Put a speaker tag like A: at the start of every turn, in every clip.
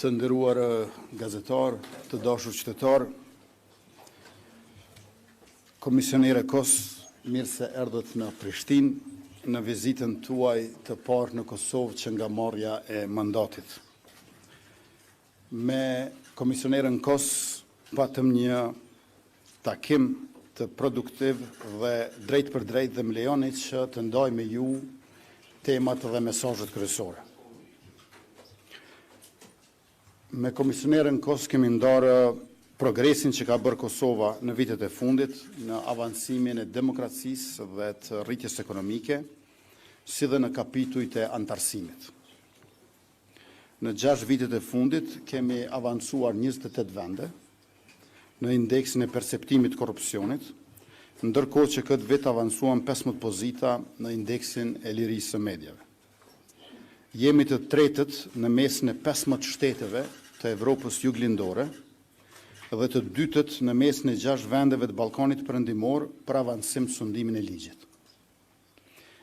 A: Të nderuar gazetar, të dashur qytetar, Komisionere Kos, mirë se erdhët në Prishtinë në vizitën tuaj të parë në Kosovë që nga marrja e mandatit. Me Komisionerën Kos patëm një takim të produktiv dhe drejt për drejt dhe më lejoni që të ndaj me ju temat dhe mesazhet kryesore. Me Komisionerën Kos kemi ndarë progresin që ka bërë Kosova në vitet e fundit në avancimin e demokracisë dhe të rritjes ekonomike, si dhe në kapitujt e antarësimit. Në 6 vitet e fundit kemi avancuar 28 vende në indeksin e perceptimit korrupsionit, ndërkohë që këtë vit avancuam 15 pozita në indeksin e lirisë së medjave. Jemi të tretët në mesin e 15 shteteve të Evropës juglindore dhe të dytët në mesin e 6 vendeve të Ballkanit Perëndimor për avancim të sundimin e ligjit.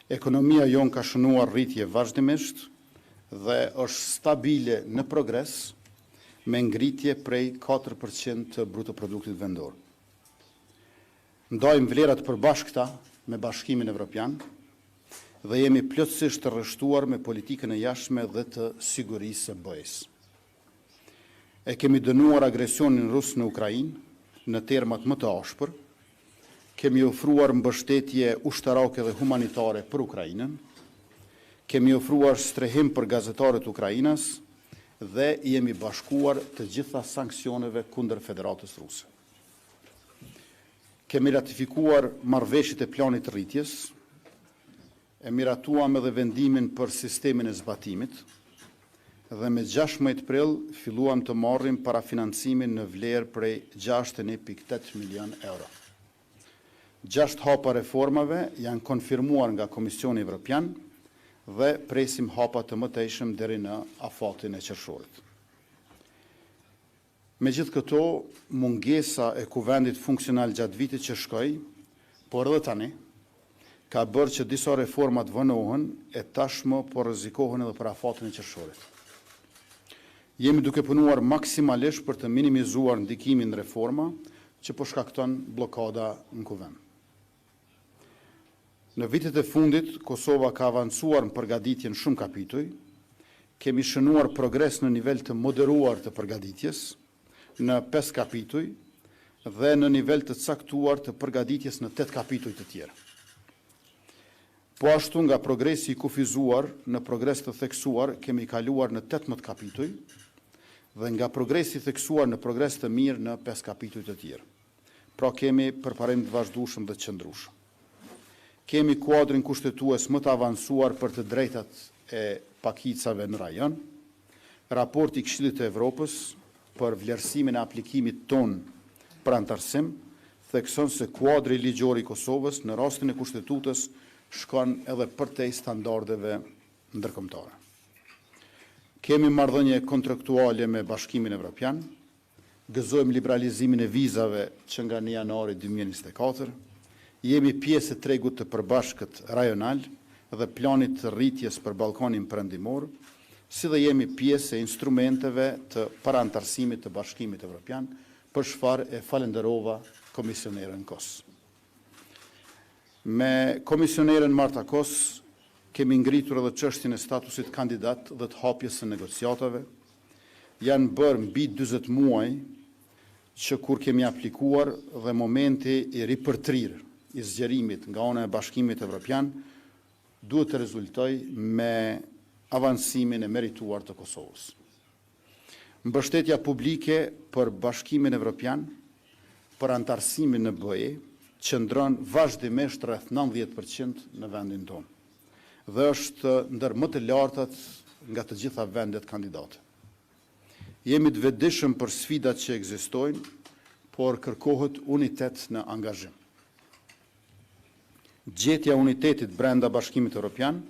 A: Ekonomia jon ka shënuar rritje vazhdimisht dhe është stabile në progres me ngritje prej 4% të brutoproduktit vendor. Ndajmë vlerat përbashkëta me Bashkimin Evropian dhe jemi plotësisht të rreshtuar me politikën e jashtme dhe të sigurisë së BE-s. E kemi dënuar agresionin rus në Ukrainë në termat më të ashpër, kemi ofruar mbështetje ushtarake dhe humanitare për Ukrainën, kemi ofruar strehim për gazetarët Ukrainas dhe jemi bashkuar të gjitha sanksioneve kundër Federatës Ruse. Kemi ratifikuar marrëveshjet e planit të rritjes, e miratuam edhe vendimin për sistemin e zbatimit, dhe me 16 prill filluam të marrim parafinancimin në vlerë prej 61.8 milion euro. 6 hapa reformave janë konfirmuar nga Komisioni Evropian dhe presim hapa të mëtejshëm deri në afatin e qershorit. Me gjithë këto, mungesa e kuvendit funksional gjatë vitit që shkoi, por edhe tani, ka bërë që disa reformat vënohen e tashmë po rrezikohen edhe për afatin e qershorit. Jemi duke punuar maksimalisht për të minimizuar ndikimin në reforma që po shkakton blokada në kuvend. Në vitet e fundit, Kosova ka avancuar në përgatitjen shumë kapituj, kemi shënuar progres në nivel të moderuar të përgatitjes, në 5 kapituj dhe në nivel të caktuar të përgatitjes në 8 kapituj të tjera. Po ashtu nga progresi i kufizuar në progres të theksuar, kemi kaluar në 18 kapituj, dhe nga progresi theksuar në progres të mirë në 5 kapituj të tjerë. Pra kemi përparim të vazhdueshëm dhe të qëndrueshëm. Kemi kuadrin kushtetues më të avancuar për të drejtat e pakicave në rajon. Raporti i Këshillit të Evropës për vlerësimin e aplikimit ton për antarësim thekson se kuadri ligjor i Kosovës në rastin e kushtetutës shkon edhe përtej standardeve ndërkombëtare. Kemi marrëdhënie kontraktuale me Bashkimin Evropian, gëzojmë liberalizimin e vizave që nga 1 janari 2024, jemi pjesë e tregut të përbashkët rajonal dhe planit të rritjes për Ballkanin Perëndimor, si dhe jemi pjesë e instrumenteve të parantarësimit të Bashkimit Evropian, për çfarë e falenderova Komisionerën Kos. Me Komisionerën Marta Kos kemi ngritur edhe çështjen e statusit kandidat dhe të hapjes së negociatave. Janë bërë mbi 40 muaj që kur kemi aplikuar dhe momenti i ripërtrir i zgjerimit nga ana e Bashkimit Evropian duhet të rezultojë me avancimin e merituar të Kosovës. Mbështetja publike për Bashkimin Evropian për antarësimin në BE qëndron vazhdimisht rreth 90% në vendin tonë dhe është ndër më të lartat nga të gjitha vendet kandidate. Jemi të vetëdijshëm për sfidat që ekzistojnë, por kërkohet unitet në angazhim. Gjetja unitetit brenda Bashkimit Evropian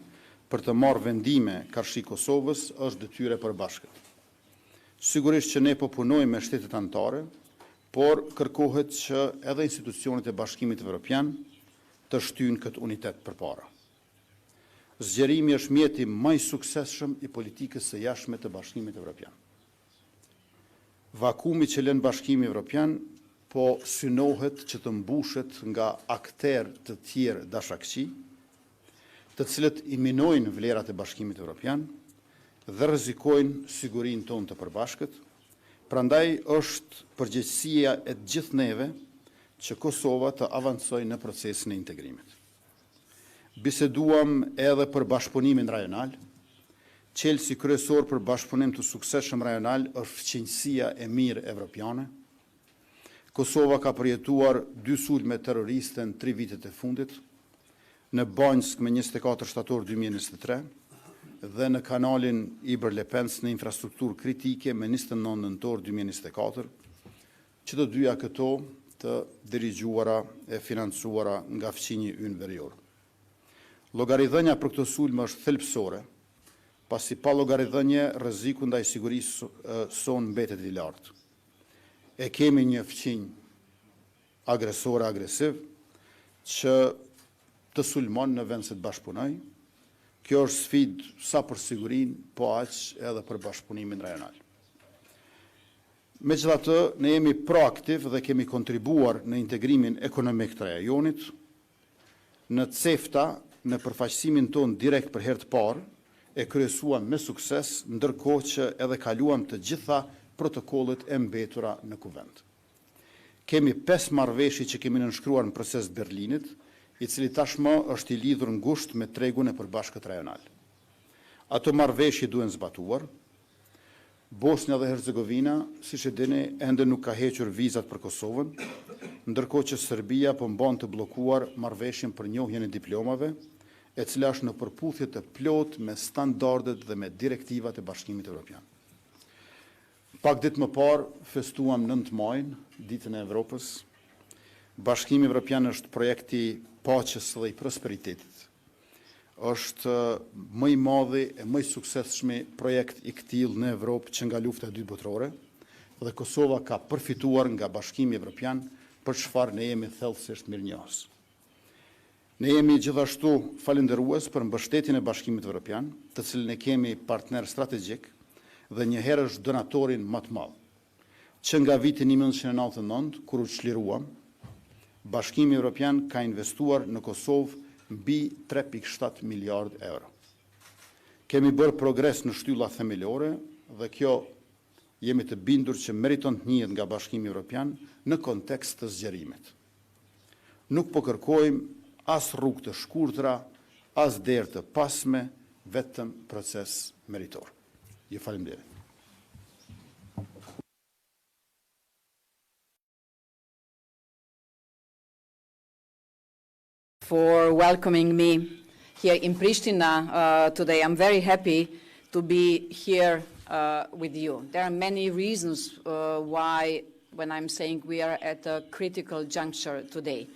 A: për të marrë vendime karshi Kosovës është detyrë e përbashkët. Sigurisht që ne po punojmë me shtetet anëtare, por kërkohet që edhe institucionet e Bashkimit Evropian të shtyjnë këtë unitet përpara. Zgjerimi është mjeti më i suksesshëm i politikës së jashtme të Bashkimit Evropian. Vakumi që lën Bashkimi Evropian po synohet që të mbushet nga akterë të tjerë dashakëqi, të cilët i minojnë vlerat e Bashkimit Evropian dhe rrezikojnë sigurinë tonë të përbashkët. Prandaj është përgjegjësia e gjithë neve që Kosova të avancojë në procesin e integrimit. Biseduam edhe për bashkëpunimin rajonal. Çelësi kryesor për bashkëpunim të suksesshëm rajonal është fqinjësia e mirë evropiane. Kosova ka përjetuar 2 sulme terroriste në 3 vitet e fundit, në Banjsk me 24 shtator 2023 dhe në kanalin Iber-Lepens në infrastrukturë kritike me 29 nëntor 2024, që të dyja këto të dirigjuara e financuara nga fqinji ynë verior. Llogaridhënia për këtë sulm është thelbësore, pasi pa llogaridhënie rreziku ndaj sigurisë son mbetet i lartë. E kemi një fqinj agresor agresiv që të sulmon në vend se të bashkëpunoj. Kjo është sfidë sa për sigurinë, po aq edhe për bashkëpunimin rajonal. Megjithatë, ne jemi proaktiv dhe kemi kontribuar në integrimin ekonomik të rajonit, në CEFTA, në përfaqësimin tonë direkt për herë të parë, e kryesuam me sukses, ndërkohë që edhe kaluam të gjitha protokollet e mbetura në kuvend. Kemi 5 marrëveshje që kemi nënshkruar në proces Berlinit, i cili tashmë është i lidhur ngushtë me tregun e përbashkët rajonal. Ato marrëveshje duhen zbatuar. Bosnia dhe Hercegovina, siç e dini, ende nuk ka hequr vizat për Kosovën, ndërkohë që Serbia po mban të bllokuar marrëveshjen për njohjen e diplomave, e cila është në përputhje të plotë me standardet dhe me direktivat e Bashkimit Evropian. Pak ditë më parë festuam 9 majin, ditën e Evropës. Bashkimi Evropian është projekti paqes dhe i prosperitetit. Është më i madhi e më i suksesshëm projekt i këtillë në Evropë që nga lufta e dytë botërore, dhe Kosova ka përfituar nga Bashkimi Evropian, për çfarë ne jemi thellësisht mirënjohës. Ne jemi gjithashtu falënderues për mbështetjen e Bashkimit Evropian, të cilin e kemi partner strategjik dhe njëherë është donatorin më të madh. Që nga viti 1999, kur u çliruam, Bashkimi Evropian ka investuar në Kosovë mbi 3.7 miliard euro. Kemi bërë progres në shtylla themelore dhe kjo jemi të bindur që meriton të njihet nga Bashkimi Evropian në kontekst të zgjerimit. Nuk po kërkojmë as rrugë të shkurtra, as derë të pasme, vetëm proces meritor. Ju faleminderit.
B: For welcoming me here in Pristina today. I'm very happy to be here with you. There are many reasons why, when I'm saying we are at a critical juncture today.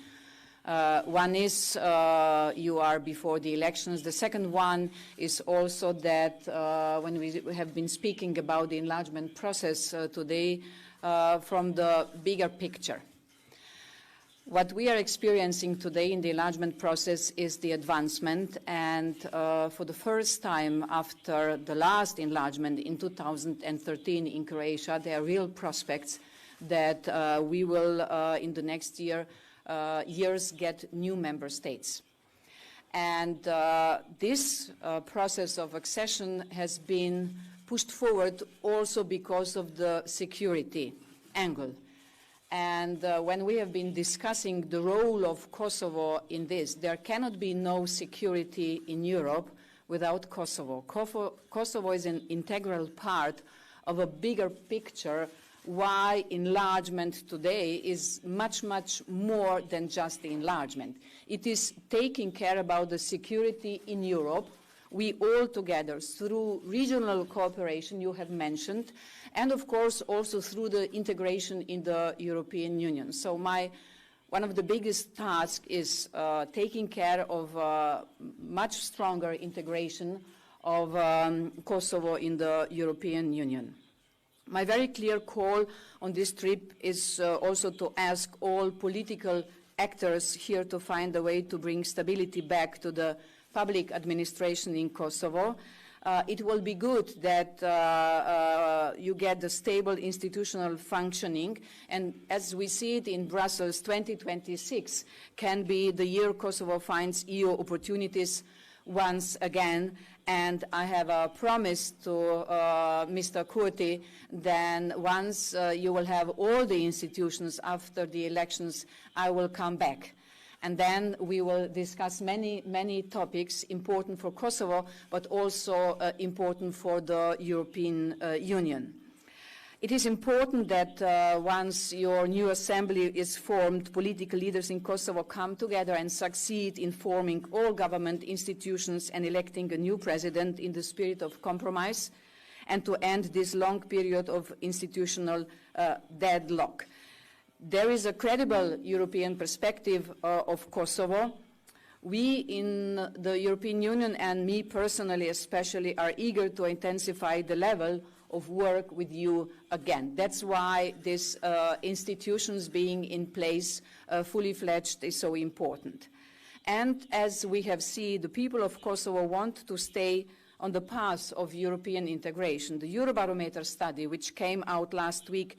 B: One is you are before the elections. The second one is also that when we have been speaking about the enlargement process today from the bigger picture. What we are experiencing today in the enlargement process is the advancement, and for the first time after the last enlargement in 2013 in Croatia, there are real prospects that we will, in the next years, get new member states. And this process of accession has been pushed forward also because of the security angle. And when we have been discussing the role of Kosovo in this, there cannot be no security in Europe without Kosovo. Kosovo is an integral part of a bigger picture why enlargement today is much, much more than just the enlargement. It is taking care about the security in Europe, we all together, through regional cooperation you have mentioned, and of course also through the integration in the European Union. So one of the biggest tasks is taking care of much stronger integration of Kosovo in the European Union. My very clear call on this trip is also to ask all political actors here to find a way to bring stability back to the public administration in Kosovo. It will be good that you get the stable institutional functioning, and as we see it in Brussels, 2026 can be the year Kosovo finds EU opportunities once again, and I have a promise to Mr. Kurti, then once you will have all the institutions after the elections, I will come back. And then we will discuss many topics important for Kosovo, but also important for the European Union. It is important that once your new assembly is formed, political leaders in Kosovo come together and succeed in forming all government institutions and electing a new president in the spirit of compromise, and to end this long period of institutional deadlock. There is a credible European perspective of Kosovo. We in the European Union, and me personally especially, are eager to intensify the level of work with you again. That's why these institutions being in place, fully fledged, is so important. And as we have seen, the people of Kosovo want to stay on the path of European integration. The Eurobarometer study, which came out last week,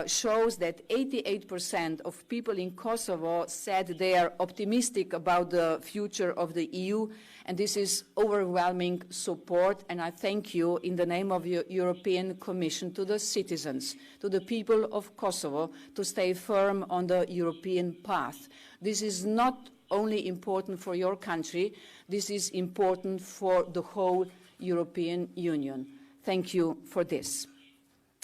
B: shows that 88% of people in Kosovo said they are optimistic about the future of the EU, and this is overwhelming support, and I thank you in the name of the European Commission to the citizens, to the people of Kosovo, to stay firm on the European path. This is not only important for your country, this is important for the whole European Union. Thank you for this.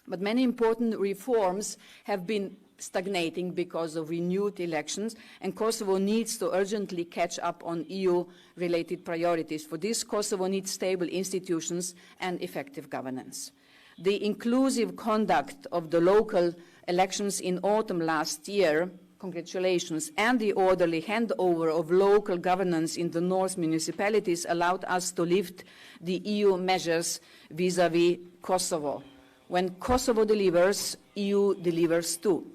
B: But many important reforms have been stagnating because of renewed elections, and Kosovo needs to urgently catch up on EU-related priorities. For this, Kosovo needs stable institutions and effective governance. The inclusive conduct of the local elections in autumn last year, congratulations, and the orderly handover of local governance in the North municipalities allowed us to lift the EU measures vis-à-vis Kosovo. When Kosovo delivers, EU delivers too.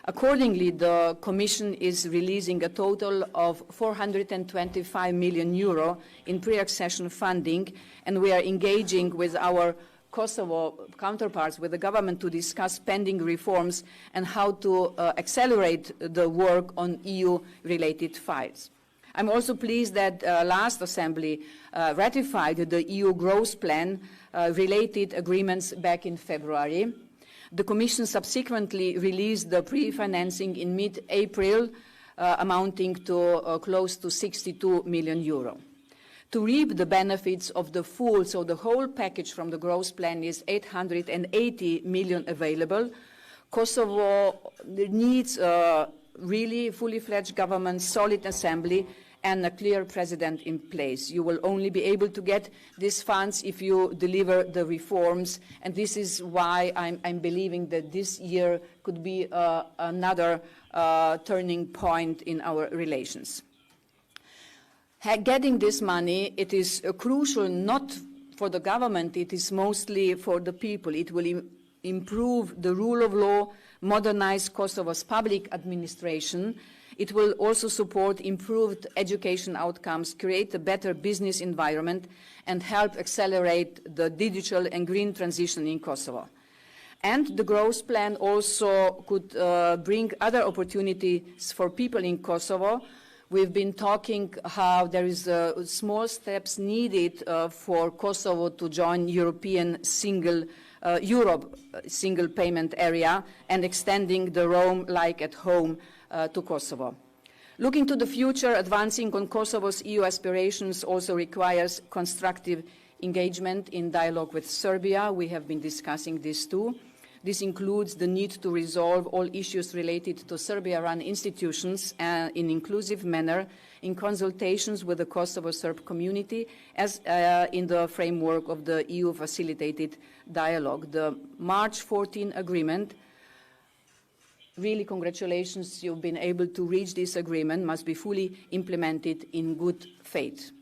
B: Accordingly, the Commission is releasing a total of 425 million euro in pre-accession funding, and we are engaging with our Kosovo counterparts, with the government, to discuss pending reforms and how to accelerate the work on EU-related files. I'm also pleased that last Assembly ratified the EU growth plan related agreements back in February. The Commission subsequently released the pre-financing in mid-April, amounting to close to 62 million euro. To reap the benefits of the full, so the whole package from the growth plan is 880 million available. Kosovo needs a really fully fledged government, solid assembly, and a clear president in place. You will only be able to get these funds if you deliver the reforms, and this is why I'm believing that this year could be another turning point in our relations. Getting this money, it is crucial not for the government, it is mostly for the people. It will improve the rule of law, modernize Kosovo's public administration. It will also support improved education outcomes, create a better business environment, and help accelerate the digital and green transition in Kosovo. And the growth plan also could bring other opportunities for people in Kosovo. We've been talking how there is small steps needed for Kosovo to join European Europe single payment area and extending the Rome like at home to Kosovo. Looking to the future, advancing on Kosovo's EU aspirations also requires constructive engagement in dialogue with Serbia. We have been discussing this too. This includes the need to resolve all issues related to Serbia-run institutions in an inclusive manner in consultations with the Kosovo Serb community as in the framework of the EU-facilitated dialogue. The March 14 agreement, really congratulations, you've been able to reach this agreement, must be fully implemented in good faith.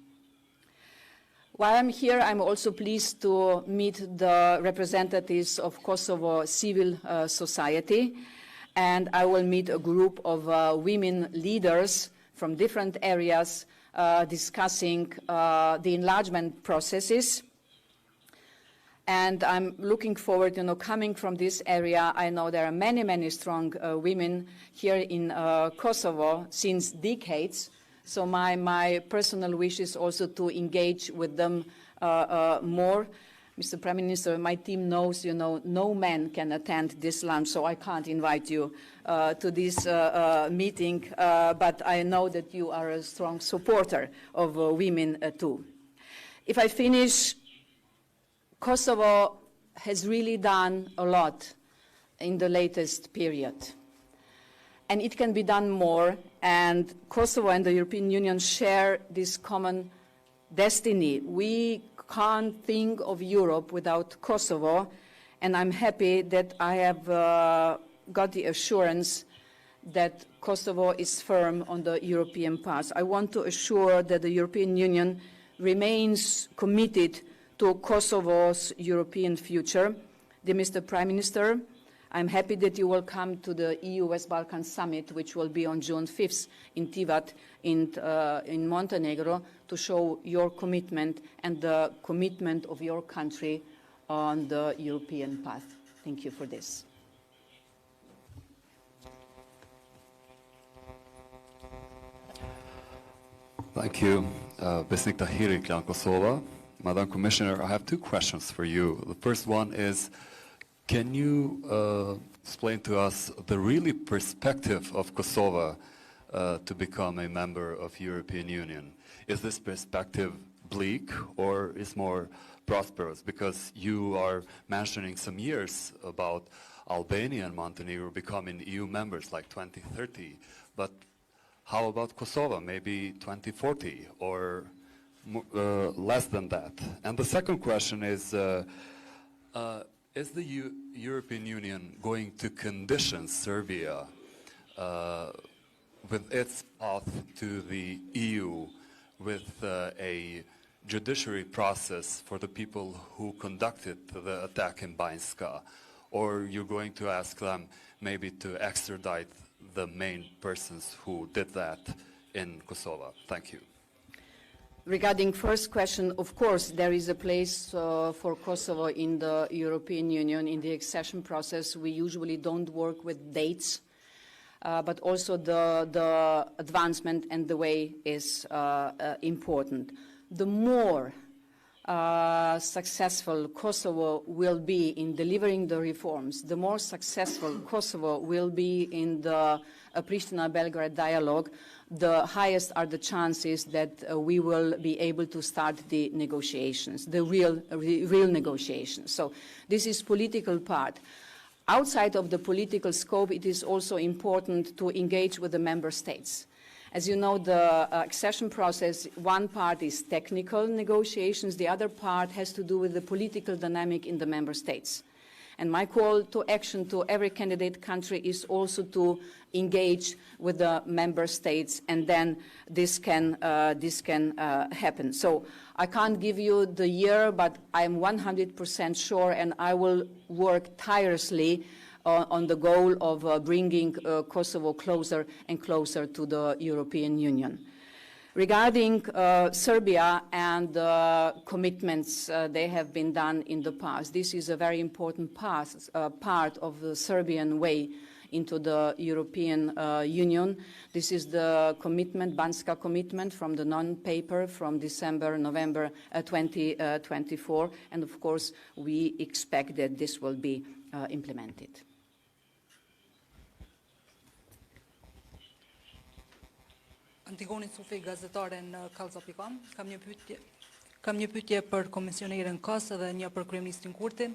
B: While I'm here, I'm also pleased to meet the representatives of Kosovo civil society, and I will meet a group of women leaders from different areas discussing the enlargement processes. And I'm looking forward, coming from this area, I know there are many, many strong women here in Kosovo since decades. So my personal wish is also to engage with them more. Mr. Prime Minister, my team knows, no man can attend this lunch, so I can't invite you to this meeting, but I know that you are a strong supporter of women too. If I finish, Kosovo has really done a lot in the latest period. And it can be done more, and Kosovo and the European Union share this common destiny. We can't think of Europe without Kosovo, and I'm happy that I have got the assurance that Kosovo is firm on the European path. I want to assure that the European Union remains committed to Kosovo's European future. Dear Mr. Prime Minister, I'm happy that you will come to the EU West Balkan Summit, which will be on June 5th in Tivat in Montenegro, to show your commitment and the commitment of your country on the European path. Thank you for this.
C: Thank you, Besnik Tahiri, Klan Kosova. Madam Commissioner, I have two questions for you. The first one is, can you explain to us the really perspective of Kosovo to become a member of European Union? Is this perspective bleak or is more prosperous? Because you are mentioning some years about Albania and Montenegro becoming EU members like 2030, but how about Kosovo, maybe 2040 or less than that? And the second question is the European Union going to condition Serbia with its path to the EU with a judiciary process for the people who conducted the attack in Banjska? Or you're going to ask them maybe to extradite the main persons who did that in Kosovo? Thank you.
B: Regarding first question, of course, there is a place for Kosovo in the European Union in the accession process. We usually don't work with dates, but also the advancement and the way is important. The more successful Kosovo will be in delivering the reforms, the more successful Kosovo will be in the Pristina-Belgrade dialogue, the highest are the chances that we will be able to start the negotiations, the real negotiations. So this is political part. Outside of the political scope, it is also important to engage with the member states. As you know, the accession process, one part is technical negotiations, the other part has to do with the political dynamic in the member states. And my call to action to every candidate country is also to engage with the member states, and then this can happen. So I can't give you the year, but I'm 100% sure, and I will work tirelessly on the goal of bringing Kosovo closer and closer to the European Union. Regarding Serbia and the commitments they have been done in the past, this is a very important part of the Serbian way into the European Union. This is the commitment, Banjska commitment, from the non-paper from November 2024, and of course we expect that this will be implemented.
D: Antigoni Sufi, gazetare në Kallza.com. Kam një pyetje për komisionerën Kos dhe një për kryeministrin Kurti.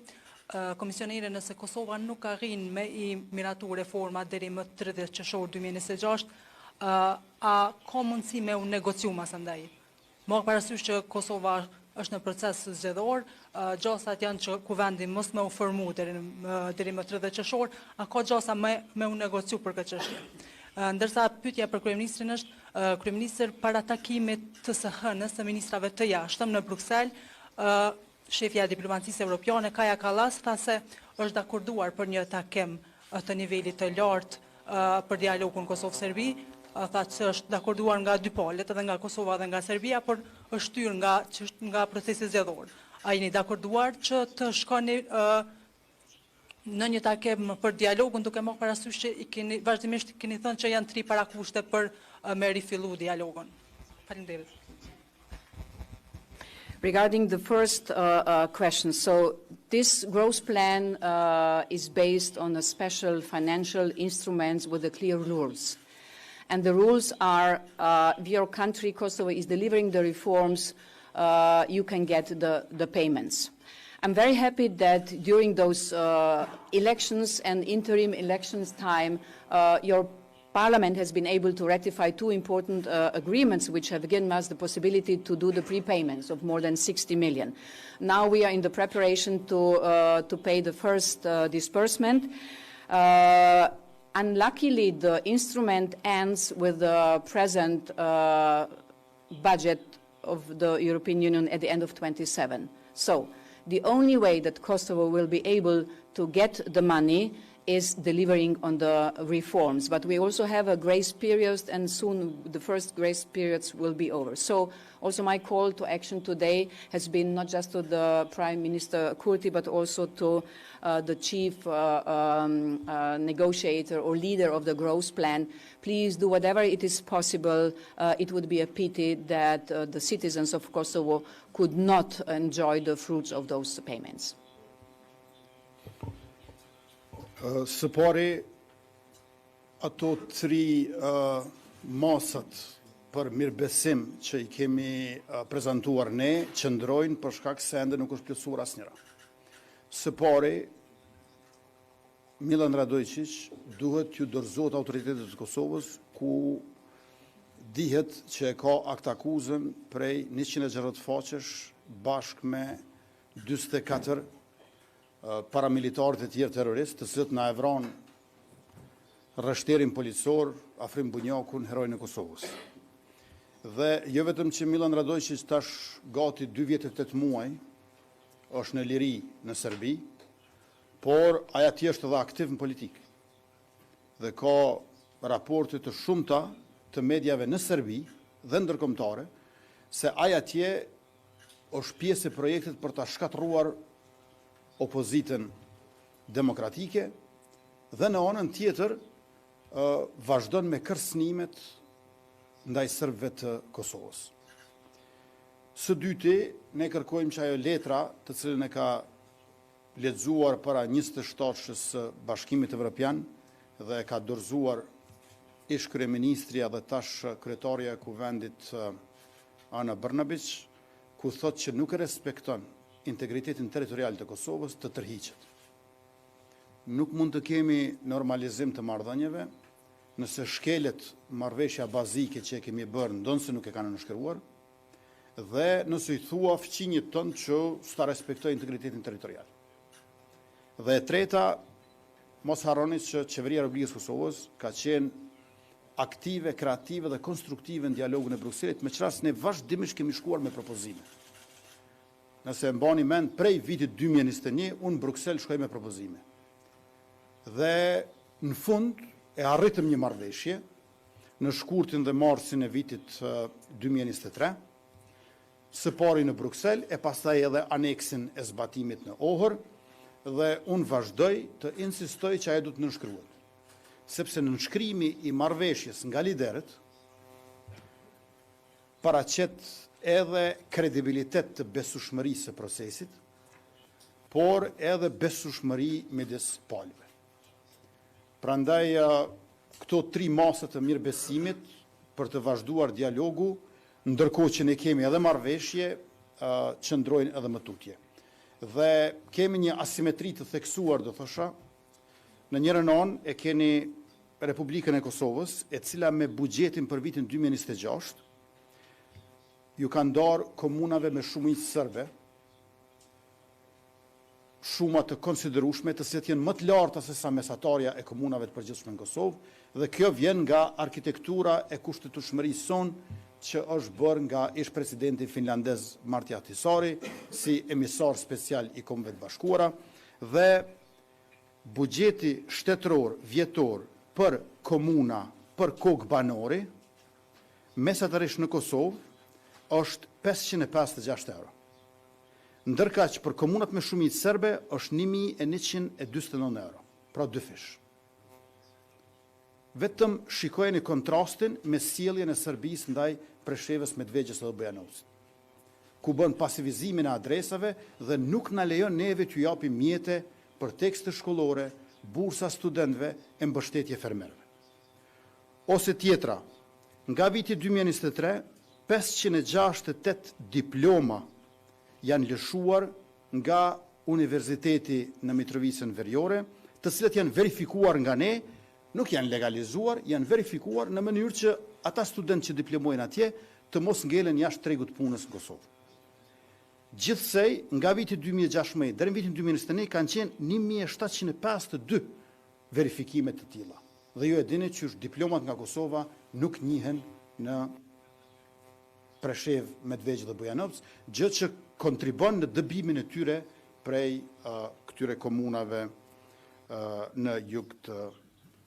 D: Komisionere, nëse Kosova nuk arrin me I miratu reforma deri më 30 qershor 2026, a ka mundësi me u negociu mas andaj? Morë parasysh që Kosova është në proces zgjedhor, gjasat janë që kuvendi mos me u formu deri më 30 qershor, a ka gjasa me u negociu për këtë çështje? Ndërsa pyetja për kryeministrin është, kryeministër, para takimit të SH-nës së ministrave të jashtëm në Bruksel, shefja e diplomacisë evropiane Kaja Kallas tha se është dakorduar për një takim të nivelit të lartë për dialogun Kosovë-Serbi, tha që është dakorduar nga dy palët, edhe nga Kosova dhe nga Serbia, por është shtyr nga procesi zgjedhor. A jeni dakorduar që të shkoni në një takim për dialogun, duke marrë parasysh që vazhdimisht keni thënë që janë 3 parakushte për me rifillu dialogun. Faleminderit.
B: Regarding the first question, so this growth plan is based on a special financial instruments with the clear rules. And the rules are, if your country, Kosovo, is delivering the reforms, you can get the payments. I'm very happy that during those elections and interim elections time, your Parliament has been able to ratify 2 important agreements which have given us the possibility to do the prepayments of more than 60 million. Now we are in the preparation to pay the first disbursement. Unluckily, the instrument ends with the present budget of the European Union at the end of 27. So the only way that Kosovo will be able to get the money is delivering on the reforms. But we also have a grace period, and soon the first grace periods will be over. So also my call to action today has been not just to the Prime Minister Kurti, but also to the chief negotiator or leader of the growth plan. Please do whatever it is possible. It would be a pity that the citizens of Kosovo could not enjoy the fruits of those payments.
A: Së pari, ato 3 masat për mirëbesim që I kemi prezentuar ne, qëndrojnë për shkak se ende nuk është plotësuar asnjëra. Së pari, Milan Radojčić duhet t'ju dorëzohet autoritetet të Kosovës, ku dihet që ka akt akuzën prej 160 faqesh bashkë me 44 paramilitarët e tjerë terroristë, të cilët na e vranë rrështerin policor Afrim Bunjakun, herojnë e Kosovës. Dhe jo vetëm që Milan Radojčić tash gati 2 vjet e 8 muaj është në liri në Serbi, por aja tje është edhe aktiv në politikë. Dhe ka raporte të shumta të medjave në Serbi dhe ndërkombëtare se aja tje është pjesë e projektit për ta shkatruar opozitën demokratike dhe në anën tjetër vazhdon me kërcënimet ndaj serbëve të Kosovës. Së dyti, ne kërkojmë që ajo letra të cilën e ka lexuar para 27-shës së Bashkimit Evropian dhe e ka dorëzuar ish kryeministria dhe tash kryetaria e Kuvendit Ana Brnabić, ku thot që nuk e respekton integritetin territorial të Kosovës, të tërhiqet. Nuk mund të kemi normalizim të marrëdhënieve nëse shkelet marrëveshja bazike që e kemi bërë ndonë se nuk e kanë nënshkruar, dhe nëse I thua fqinjit tonë që s'ta respektoj integritetin territorial. Dhe e treta, mos harroni që Qeveria e Republikës Kosovës ka qenë aktive, kreative dhe konstruktive në dialogun e Brukselit, me qëra se ne vazhdimisht kemi shkuar me propozime. Nëse mbani mend, prej vitit 2021, unë në Bruksel shkoj me propozime. Dhe në fund e arritëm një marrëveshje në shkurtin dhe marsin e vitit 2023, së pari në Bruksel, e pastaj edhe aneksin e zbatimit në Ohër, dhe unë vazhdoj të insistoj që ajo du të nënshkruhet. Sepse nënshkrimi I marrëveshjes nga liderët paraqet edhe kredibilitet të besueshmërisë së procesit, por edhe besueshmëri midis palëve. Prandaj këto 3 masa të mirëbesimit për të vazhduar dialogu, ndërkohë që ne kemi edhe marrëveshje, qëndrojnë edhe më tutje. Dhe kemi një asimetri të theksuar, do thosha, në njërën anë e keni Republikën e Kosovës, e cila me buxhetin për vitin 2026 ju kanë ndarë komunave me shumicë serbe, shuma të konsiderueshme, të cilat janë më të larta se sa mesatarja e komunave të përgjithshme në Kosovë, dhe kjo vjen nga arkitektura e kushtetueshmërisë sonë që është bërë nga ish presidenti finlandez Marti Ahtisaari si emisar special I Kombeve të Bashkuara, dhe buxheti shtetëror vjetor për komuna për kokë banori, mesatërisht në Kosovë është 556 euro. Ndërka që për komunat me shumicë serbe është 1149 euro, pra 2 fish. Vetëm shikojeni kontrastin me sjelljen e Serbisë ndaj Preshevës, Medvegjës dhe Bujanovcit, ku bën pasivizimin e adresave dhe nuk na lejon neve t'ju japim mjete për tekste shkollore, bursa studentëve e mbështetje fermerëve. Ose tjetra, nga viti 2023, 568 diploma janë lëshuar nga Universiteti në Mitrovicën Veriore, të cilët janë verifikuar nga ne, nuk janë legalizuar, janë verifikuar në mënyrë që ata studentë që diplomojnë atje të mos ngelen jashtë tregut punës në Kosovë. Gjithsej, nga viti 2016 deri në vitin 2021 kanë qenë 1752 verifikime të tilla. Dhe ju e dini që diplomat nga Kosova nuk njihen në Preshevë, Medvegjë dhe Bujanovc, gjë që kontribon në dëbimin e tyre prej këtyre komunave në jug të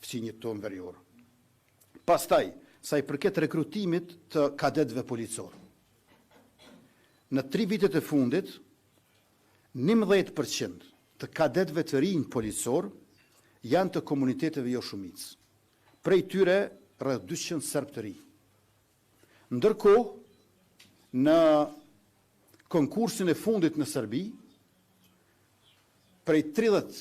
A: fësinjit tonë verior. Pastaj, sa i përket rekrutimit të kadetëve policor. Në 3 vitet e fundit, 11% të kadetëve të rinj policor janë të komuniteteve jo shumicë. Prej tyre rreth 200 serb të rinj. Ndërkohë, në konkursin e fundit në Serbi, prej 30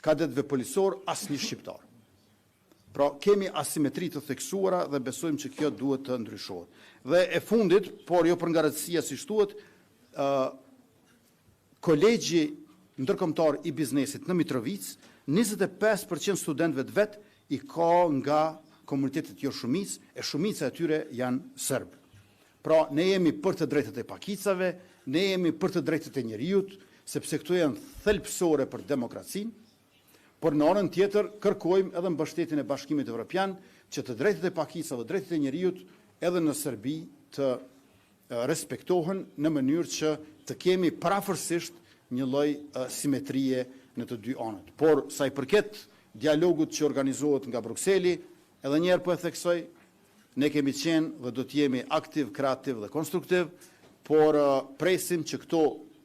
A: kadetëve policor, asnjë shqiptar. Pra, kemi asimetri të theksuara dhe besojmë që kjo duhet të ndryshohet. Dhe e fundit, por jo për ngarëtësia si shtuhet, Kolegji Ndërkombëtar i Biznesit në Mitrovic, 25% studentëve të vet i ka nga komunitetet jo shumicë, e shumica e tyre janë serb. Pra, ne jemi për të drejtët e pakicave, ne jemi për të drejtët e njerëzit, sepse këto janë thelbësore për demokracinë, por në anën tjetër kërkojmë edhe mbështetjen e Bashkimit Evropian që të drejtët e pakicave dhe drejtët e njerëzit edhe në Serbi të respektohen në mënyrë që të kemi parafërsisht një lloj simetrie në të dy anët. Por sa i përket dialogut që organizohet nga Brukseli, edhe njerë po e theksoj, ne kemi qenë dhe do të jemi aktiv, kreativ dhe konstruktiv, por presim që këto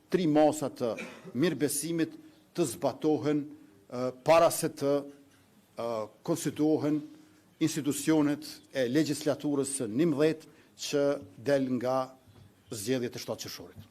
A: 3 masa të mirëbesimit të zbatohen para se të konstituohen institucionet e legjislaturës së 11 që del nga zgjedhjet e 7 qershorit.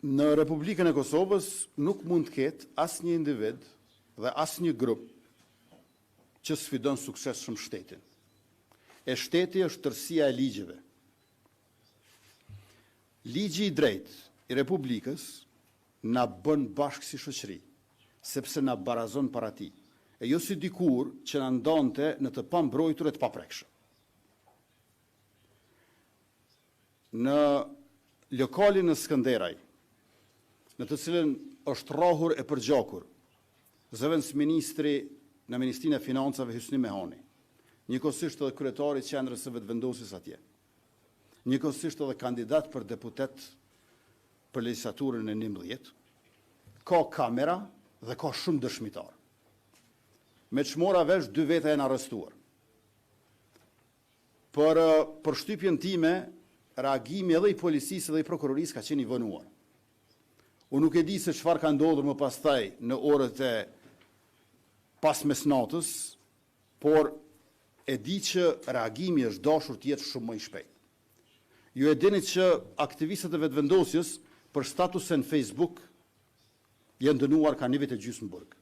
A: Në Republikën e Kosovës nuk mund të ketë asnjë individ dhe asnjë grup që sfidon suksesshëm shtetin. E shteti është tërësia e ligjeve. Ligji i drejtë i Republikës na bën bashkë si shoqëri, sepse na barazon para tij, e jo si dikur që na ndonte në të pambrojtur e të paprekshëm. Në lokalin në Skënderaj, në të cilën është rrohur e përgjakur zëvendës ministri në Ministrinë e Financave Hysni Mehani, njëkohësisht edhe kryetari i qendrës së vetëvendosjes atje, njëkohësisht edhe kandidat për deputet për legjislaturën e 11, ka kamera dhe ka shumë dëshmitar. Me çmora vesh 2 veta janë arrestuar. Për përshtypjen time, reagimi edhe i policisë edhe i prokurorisë ka qenë i vonuar. Unë nuk e di se çfarë ka ndodhur më pastaj në orët e pas mesnatës, por e di që reagimi është dashur të jetë shumë më i shpejtë. Ju e dini që aktivistët e vetëvendosjes për statusen Facebook janë dënuar ka 1 vit e gjysmë në burg.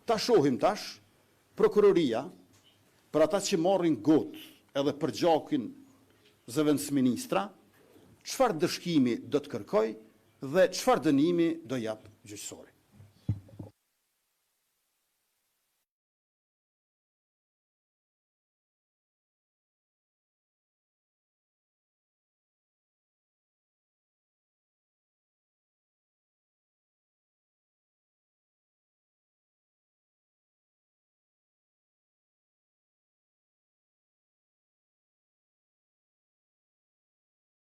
A: Ta shohim tash prokuroria për ata që marrin gotë edhe për gjakin zëvendës ministra, çfarë dëshkimi do të kërkoj dhe çfarë dënimi do jap gjyqësori.